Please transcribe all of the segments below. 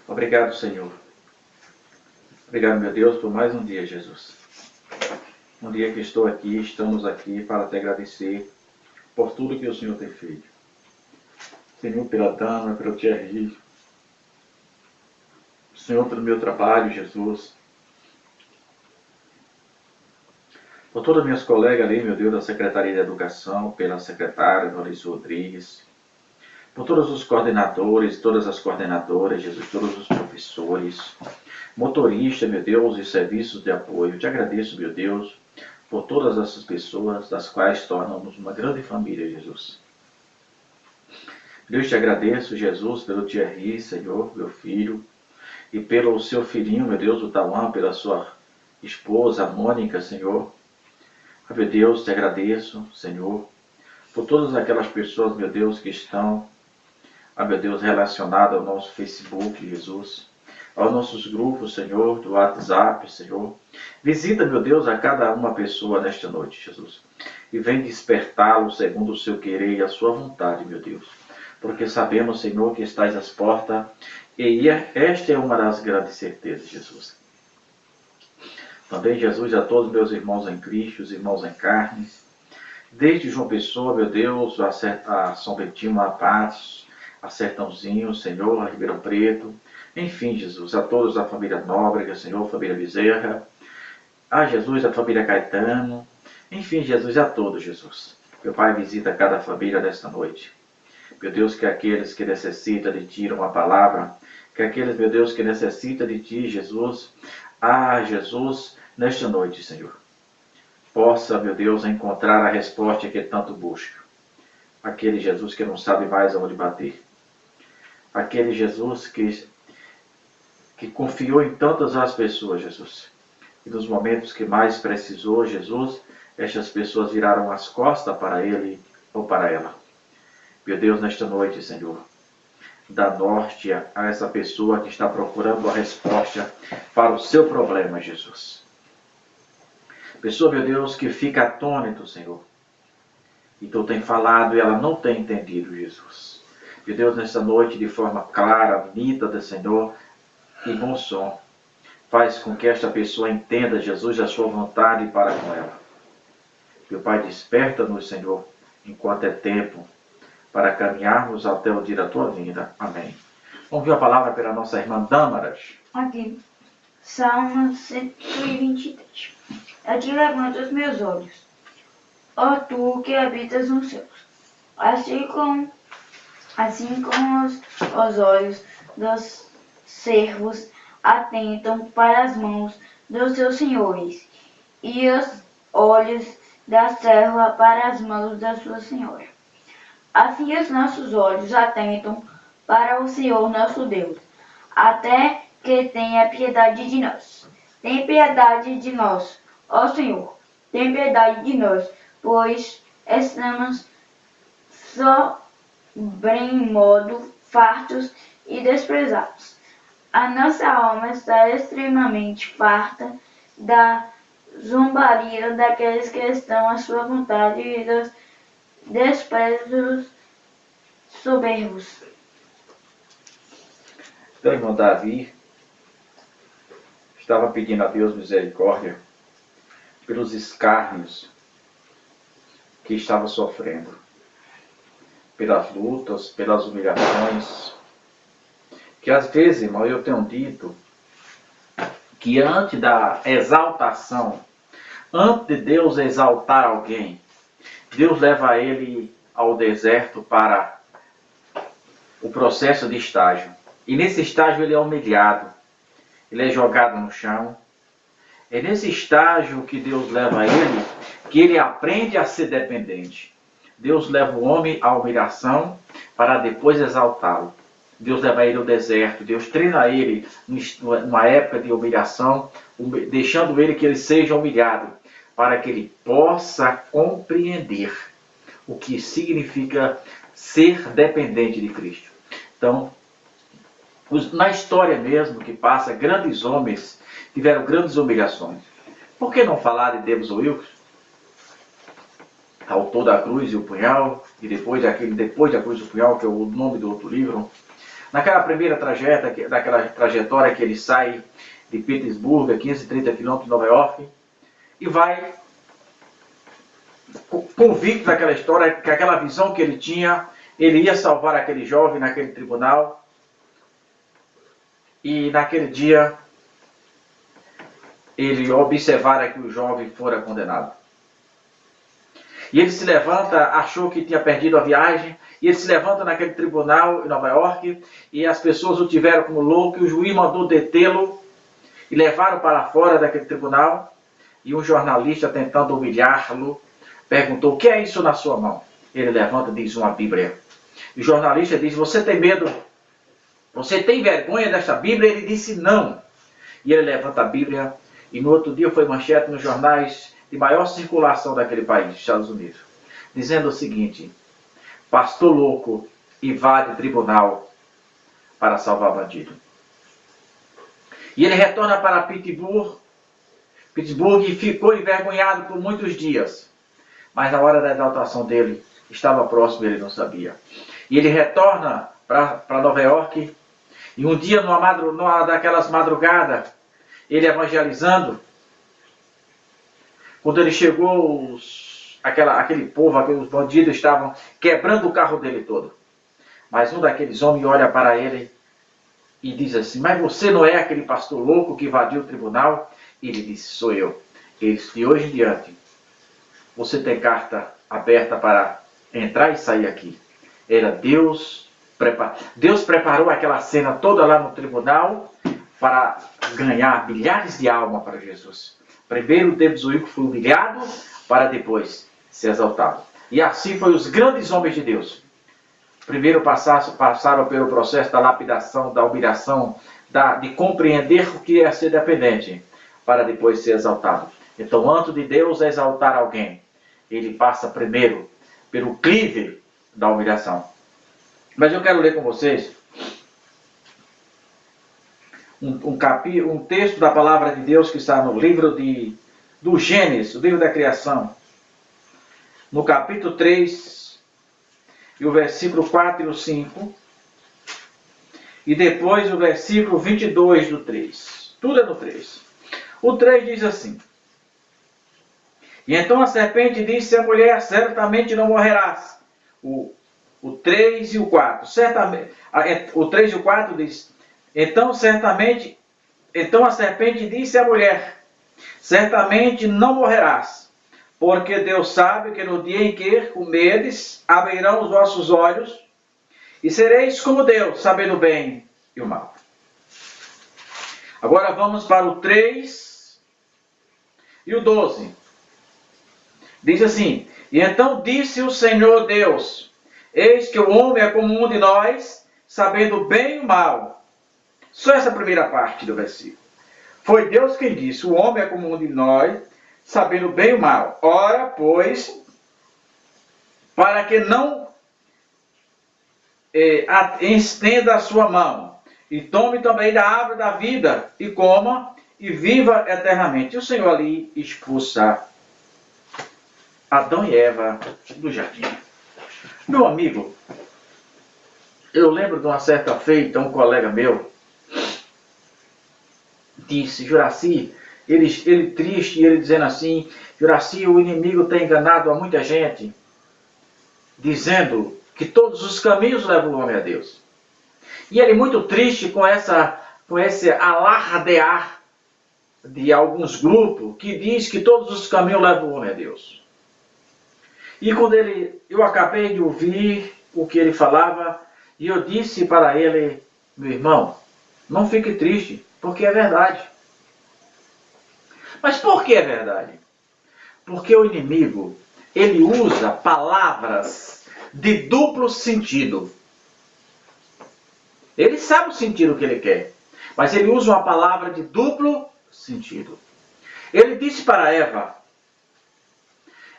Obrigado, Senhor. Obrigado, meu Deus, por mais um dia, Jesus. Um dia que estou aqui, estamos aqui para te agradecer por tudo que o Senhor tem feito. Senhor, pela Dama, pelo Thierry. Senhor, pelo meu trabalho, Jesus. Por todas as minhas colegas ali, meu Deus, da Secretaria de Educação, pela secretária, Norris Rodrigues. Por todos os coordenadores, todas as coordenadoras, Jesus, todos os professores, motoristas, meu Deus, e serviços de apoio. Te agradeço, meu Deus, por todas essas pessoas, das quais tornamos uma grande família, Jesus. Deus, te agradeço, Jesus, pelo Thierry, Senhor, meu filho, e pelo seu filhinho, meu Deus, o Tauan, pela sua esposa, a Mônica, Senhor. Meu Deus, te agradeço, Senhor, por todas aquelas pessoas, meu Deus, que estão, meu Deus, relacionadas ao nosso Facebook, Jesus, aos nossos grupos, Senhor, do WhatsApp, Senhor. Visita, meu Deus, a cada uma pessoa nesta noite, Jesus, e vem despertá-lo segundo o seu querer e a sua vontade, meu Deus. Porque sabemos, Senhor, que estás às portas, e esta é uma das grandes certezas, Jesus. Também, Jesus, a todos meus irmãos em Cristo, os irmãos em carnes, desde João Pessoa, meu Deus, a São Bentinho, a Paz, a Sertãozinho, Senhor, a Ribeirão Preto, enfim, Jesus, a todos da família Nóbrega, Senhor, família Bezerra, a Jesus, a família Caetano, enfim, Jesus, a todos, Jesus. Meu Pai, visita cada família nesta noite. Meu Deus, que aqueles que necessitam de Ti uma palavra, que aqueles, meu Deus, que necessitam de Ti, Jesus, Jesus, nesta noite, Senhor, possa, meu Deus, encontrar a resposta que tanto busca. Aquele Jesus que não sabe mais aonde bater. Aquele Jesus que confiou em tantas as pessoas, Jesus. E nos momentos que mais precisou, Jesus, estas pessoas viraram as costas para ele ou para ela. Meu Deus, nesta noite, Senhor, dá norte a essa pessoa que está procurando a resposta para o seu problema, Jesus. Pessoa, meu Deus, que fica atônito, Senhor. E Tu tem falado e ela não tem entendido, Jesus. Meu Deus, nesta noite, de forma clara, nítida, Senhor, e bom som, faz com que esta pessoa entenda, Jesus, a Sua vontade para com ela. Meu Pai, desperta-nos, Senhor, enquanto é tempo, para caminharmos até o dia da Tua vinda. Amém. Vamos ver a palavra pela nossa irmã Dâmaras. Aqui, Salmo 123. Eu te levanto os meus olhos, ó Tu que habitas nos céus, assim como os olhos dos servos atentam para as mãos dos seus senhores, e os olhos da serva para as mãos da sua senhora. Assim os nossos olhos atentam para o Senhor nosso Deus, até que tenha piedade de nós. Tem piedade de nós, ó Senhor, tem piedade de nós, pois estamos sobremodo fartos e desprezados. A nossa alma está extremamente farta da zombaria daqueles que estão à sua vontade e dos desprezos soberbos. Então, irmão Davi estava pedindo a Deus misericórdia pelos escárnios que estava sofrendo, pelas lutas, pelas humilhações, que às vezes, irmão, eu tenho dito que antes da exaltação, antes de Deus exaltar alguém, Deus leva ele ao deserto para o processo de estágio. E nesse estágio ele é humilhado, ele é jogado no chão. É nesse estágio que Deus leva ele, que ele aprende a ser dependente. Deus leva o homem à humilhação para depois exaltá-lo. Deus leva ele ao deserto, Deus treina ele numa época de humilhação, deixando ele que ele seja humilhado, para que ele possa compreender o que significa ser dependente de Cristo. Então, na história mesmo que passa, grandes homens tiveram grandes humilhações. Por que não falar de David Wilkes, autor da Cruz e o Punhal, e depois da Cruz e o Punhal, que é o nome do outro livro? naquela primeira trajetória que ele sai de Petersburgo, a 530 quilômetros de Nova York, e vai convicto daquela história, que aquela visão que ele tinha, ele ia salvar aquele jovem naquele tribunal, e naquele dia ele observara que o jovem fora condenado. E ele se levanta, achou que tinha perdido a viagem, e ele se levanta naquele tribunal em Nova York, e as pessoas o tiveram como louco, e o juiz mandou detê-lo, e levaram para fora daquele tribunal, e um jornalista, tentando humilhá-lo, perguntou: o que é isso na sua mão? Ele levanta e diz: uma Bíblia. E o jornalista diz: você tem medo? Você tem vergonha desta Bíblia? Ele disse: não. E ele levanta a Bíblia, e no outro dia foi manchete nos jornais de maior circulação daquele país, Estados Unidos, dizendo o seguinte: pastor louco invade tribunal para salvar bandido. E ele retorna para Pittsburgh e ficou envergonhado por muitos dias. Mas na hora da exaltação dele, estava próximo, ele não sabia. E ele retorna para Nova York, e um dia, numa daquelas madrugadas, ele evangelizando, quando ele chegou, aquele povo, aqueles bandidos estavam quebrando o carro dele todo. Mas um daqueles homens olha para ele e diz assim: mas você não é aquele pastor louco que invadiu o tribunal? Ele disse: sou eu. Ele disse: de hoje em diante, você tem carta aberta para entrar e sair aqui. Era Deus preparou aquela cena toda lá no tribunal para ganhar milhares de almas para Jesus. Primeiro o Deus foi humilhado para depois ser exaltado. E assim foi os grandes homens de Deus. Primeiro passaram pelo processo da lapidação, da humilhação, de compreender o que é ser dependente, para depois ser exaltado. Então, antes de Deus exaltar alguém, ele passa primeiro pelo crivo da humilhação. Mas eu quero ler com vocês um texto da palavra de Deus que está no livro do Gênesis, o livro da criação, no capítulo 3, e o versículo 4 e o 5, e depois o versículo 22 do 3. Tudo é no 3. O 3 diz assim: e então a serpente disse à mulher: certamente não morrerás. O 3 e o 4. O 3 e o 4 diz: então a serpente disse à mulher: certamente não morrerás, porque Deus sabe que no dia em que comerdes, abrirão os vossos olhos, e sereis como Deus, sabendo o bem e o mal. Agora vamos para o 3 e o 12. Diz assim: e então disse o Senhor Deus: eis que o homem é como um de nós, sabendo o bem e o mal. Só essa primeira parte do versículo. Foi Deus quem disse: o homem é como um de nós, sabendo o bem e o mal. Ora, pois, para que não estenda a sua mão, e tome também da árvore da vida, e coma, e viva eternamente. E o Senhor ali expulsa Adão e Eva do jardim. Meu amigo, eu lembro de uma certa feita, um colega meu disse: Juraci, ele triste, e ele dizendo assim: Juraci, o inimigo tem enganado a muita gente, dizendo que todos os caminhos levam o homem a Deus. E ele muito triste com esse alardear de alguns grupos que diz que todos os caminhos levam o homem a Deus. E quando eu acabei de ouvir o que ele falava, e eu disse para ele: meu irmão, não fique triste, porque é verdade. Mas por que é verdade? Porque o inimigo, ele usa palavras de duplo sentido. Ele sabe o sentido que ele quer, mas ele usa uma palavra de duplo sentido. Ele disse para Eva: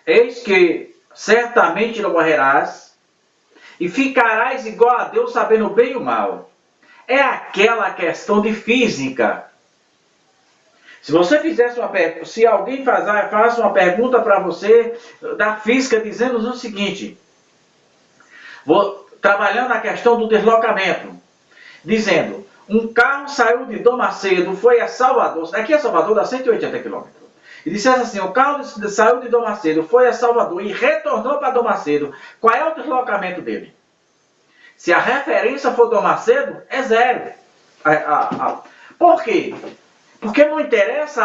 eis que certamente não morrerás, e ficarás igual a Deus, sabendo o bem e o mal. É aquela questão de física. Se você fizesse se alguém faz uma pergunta para você da física, dizendo o seguinte: trabalhando a questão do deslocamento, dizendo, um carro saiu de Dom Macedo, foi a Salvador, daqui a Salvador dá 180 quilômetros. E dissesse assim, o carro saiu de Dom Macedo, foi a Salvador e retornou para Dom Macedo. Qual é o deslocamento dele? Se a referência for Dom Macedo, é zero. Por quê? Porque não interessa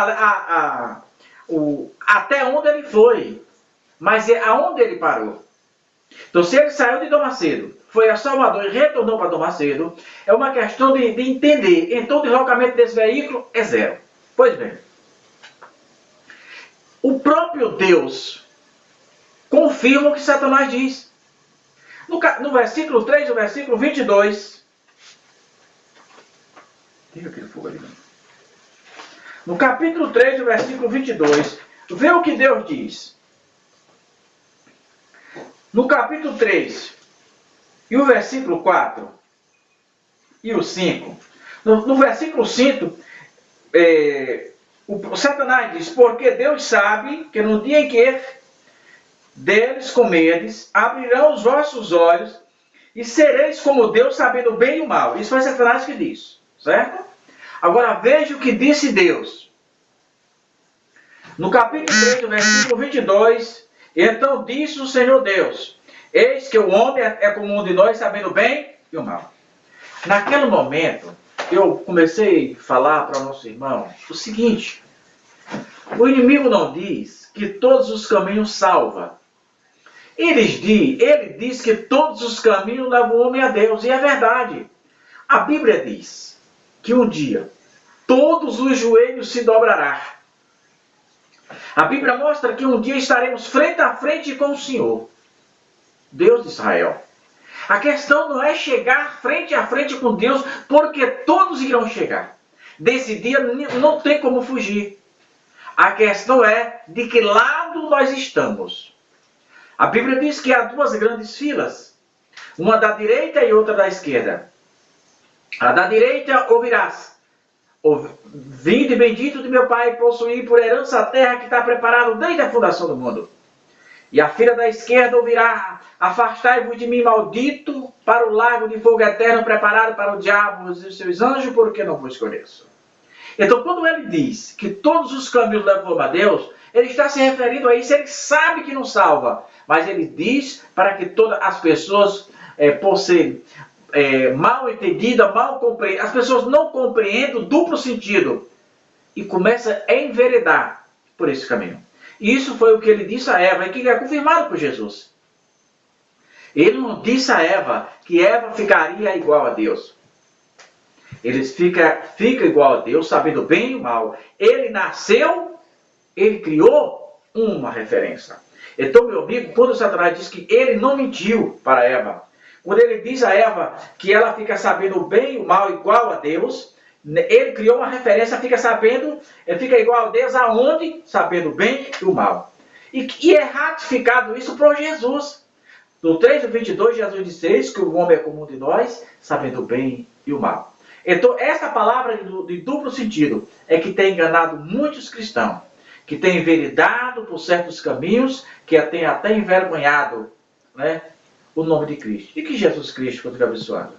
até onde ele foi, mas é aonde ele parou. Então, se ele saiu de Dom Macedo, foi a Salvador e retornou para Dom Macedo, é uma questão de entender. Então, o deslocamento desse veículo é zero. Pois bem, o próprio Deus confirma o que Satanás diz. No versículo 3, no versículo 22... Tira aquele fogo ali. No capítulo 3, no versículo 22, vê o que Deus diz. No capítulo 3, e o versículo 4, e o 5. No versículo 5, o Satanás diz, porque Deus sabe que no dia em que deles comerdes, abrirão os vossos olhos, e sereis como Deus, sabendo o bem e o mal. Isso foi Satanás que disse, certo? Agora veja o que disse Deus. No capítulo 3, no versículo 22, então disse o Senhor Deus, eis que o homem é como um de nós, sabendo o bem e o mal. Naquele momento, eu comecei a falar para o nosso irmão o seguinte, o inimigo não diz que todos os caminhos salva. Ele diz que todos os caminhos levam o homem a Deus, e é verdade. A Bíblia diz que um dia todos os joelhos se dobrarão. A Bíblia mostra que um dia estaremos frente a frente com o Senhor, Deus de Israel. A questão não é chegar frente a frente com Deus, porque todos irão chegar. Desse dia não tem como fugir. A questão é de que lado nós estamos. A Bíblia diz que há duas grandes filas, uma da direita e outra da esquerda. A da direita ouvirás, vinde bendito de meu Pai, possuir por herança a terra que está preparada desde a fundação do mundo. E a fila da esquerda ouvirá, afastai-vos de mim, maldito, para o lago de fogo eterno preparado para o diabo e os seus anjos, porque não vos conheço. Então, quando ele diz que todos os caminhos levam a Deus, ele está se referindo a isso. Ele sabe que não salva, mas ele diz para que todas as pessoas, por ser mal entendida, mal compreendida, as pessoas não compreendem o duplo sentido e começam a enveredar por esse caminho. E isso foi o que ele disse a Eva, e que é confirmado por Jesus. Ele não disse a Eva que Eva ficaria igual a Deus. Ele fica igual a Deus, sabendo o bem e o mal. Ele nasceu, ele criou uma referência. Então, meu amigo, quando Satanás diz que ele não mentiu para Eva, quando ele diz a Eva que ela fica sabendo o bem e o mal igual a Deus, ele criou uma referência, fica igual a Deus aonde? Sabendo o bem e o mal. E é ratificado isso por Jesus. No 3:22, Jesus disse que o homem é comum de nós, sabendo o bem e o mal. Então, essa palavra de duplo sentido é que tem enganado muitos cristãos, que tem enveredado por certos caminhos, que tem até envergonhado, né, o nome de Cristo. E que Jesus Cristo continue abençoando.